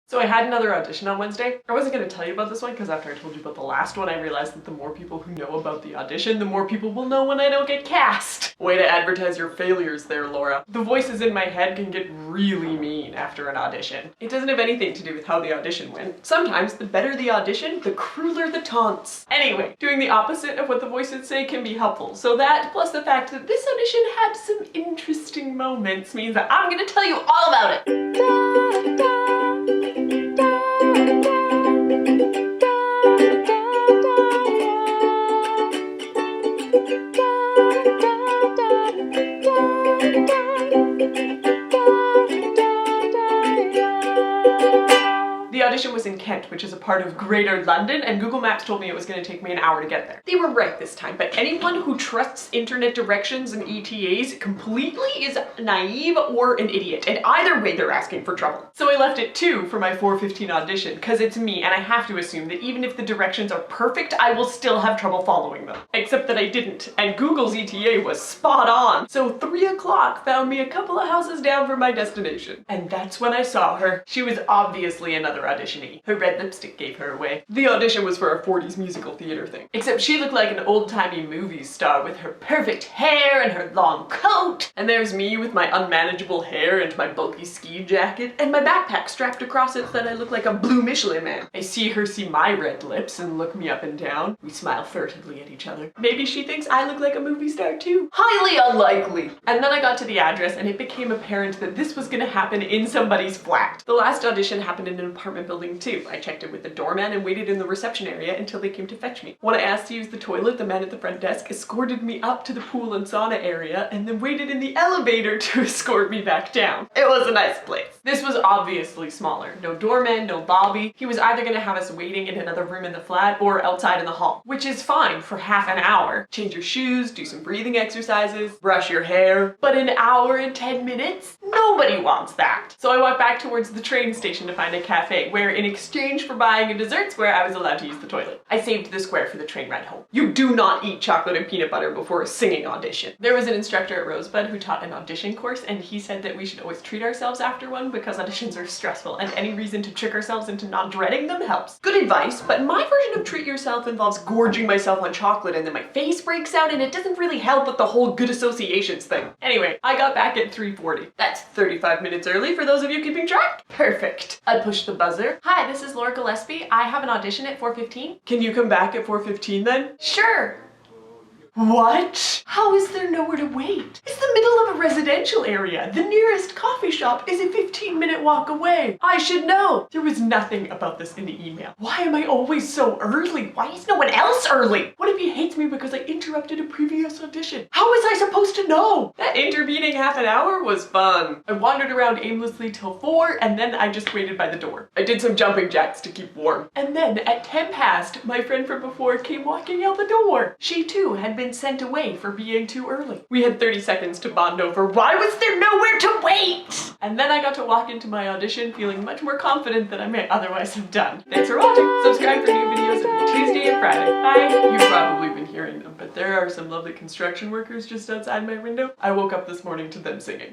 So I had another audition on Wednesday. I wasn't going to tell you about this one because after I told you about the last one, I realized that the more people who know about the audition, the more people will know when I don't get cast. Way to advertise your failures there, Laura. The voices in my head can get really mean after an audition. It doesn't have anything to do with how the audition went. Sometimes the better the audition, the crueler the taunts. Anyway, doing the opposite of what the voices say can be helpful. So that, plus the fact that this audition had some interesting moments, means that I'm going to tell you all about it. The audition was in Kent, which is a part of Greater London, and Google Maps told me it was going to take me an hour to get there. They were right this time, but anyone who trusts internet directions and ETAs completely is naive or an idiot, and either way they're asking for trouble. So I left at 2 for my 4:15 audition, because it's me and I have to assume that even if the directions are perfect, I will still have trouble following them. Except that I didn't, and Google's ETA was spot on. So 3 o'clock found me a couple of houses down from my destination. And that's when I saw her. She was obviously another auditionee. Her red lipstick gave her away. The audition was for a 40s musical theater thing. Except she looked like an old-timey movie star with her perfect hair and her long coat. And there's me with my unmanageable hair and my bulky ski jacket and my backpack strapped across it so that I look like a blue Michelin man. I see her see my red lips and look me up and down. We smile furtively at each other. Maybe she thinks I look like a movie star too. Highly unlikely. And then I got to the address and it became apparent that this was gonna happen in somebody's flat. The last audition happened in an apartment building too. I checked in with the doorman and waited in the reception area until they came to fetch me. When I asked to use the toilet, the man at the front desk escorted me up to the pool and sauna area and then waited in the elevator to escort me back down. It was a nice place. This was obviously smaller. No doorman, no lobby. He was either gonna have us waiting in another room in the flat or outside in the hall, which is fine for half an hour. Change your shoes, do some breathing exercises, brush your hair. But an hour and 10 minutes? Nobody wants that. So I walked back towards the train station to find a cafe where in exchange for buying a dessert square, I was allowed to use the toilet. I saved the square for the train ride home. You do not eat chocolate and peanut butter before a singing audition. There was an instructor at Rosebud who taught an audition course and he said that we should always treat ourselves after one because auditions are stressful and any reason to trick ourselves into not dreading them helps. Good advice, but my version of treat yourself involves gorging myself on chocolate and then my face breaks out and it doesn't really help with the whole good associations thing. Anyway, I got back at 3:40. That's 35 minutes early for those of you keeping track. Perfect. I pushed the buzzer. Hi, this is Laura Gillespie. I have an audition at 4:15. Can you come back at 4:15 then? Sure. What? How is there nowhere to wait? It's the middle of a residential area. The nearest coffee shop is a 15-minute walk away. I should know. There was nothing about this in the email. Why am I always so early? Why is no one else early? What if he hates me because I interrupted a previous audition? How was I supposed to know? That intervening half an hour was fun. I wandered around aimlessly till 4 and then I just waited by the door. I did some jumping jacks to keep warm. And then at 10 past, my friend from before came walking out the door. She too had been sent away for being too early. We had 30 seconds to bond over why was there nowhere to wait? And then I got to walk into my audition feeling much more confident than I may otherwise have done. Thanks for watching. Subscribe for new videos every Tuesday and Friday. Bye. You've probably been hearing them, but there are some lovely construction workers just outside my window. I woke up this morning to them singing.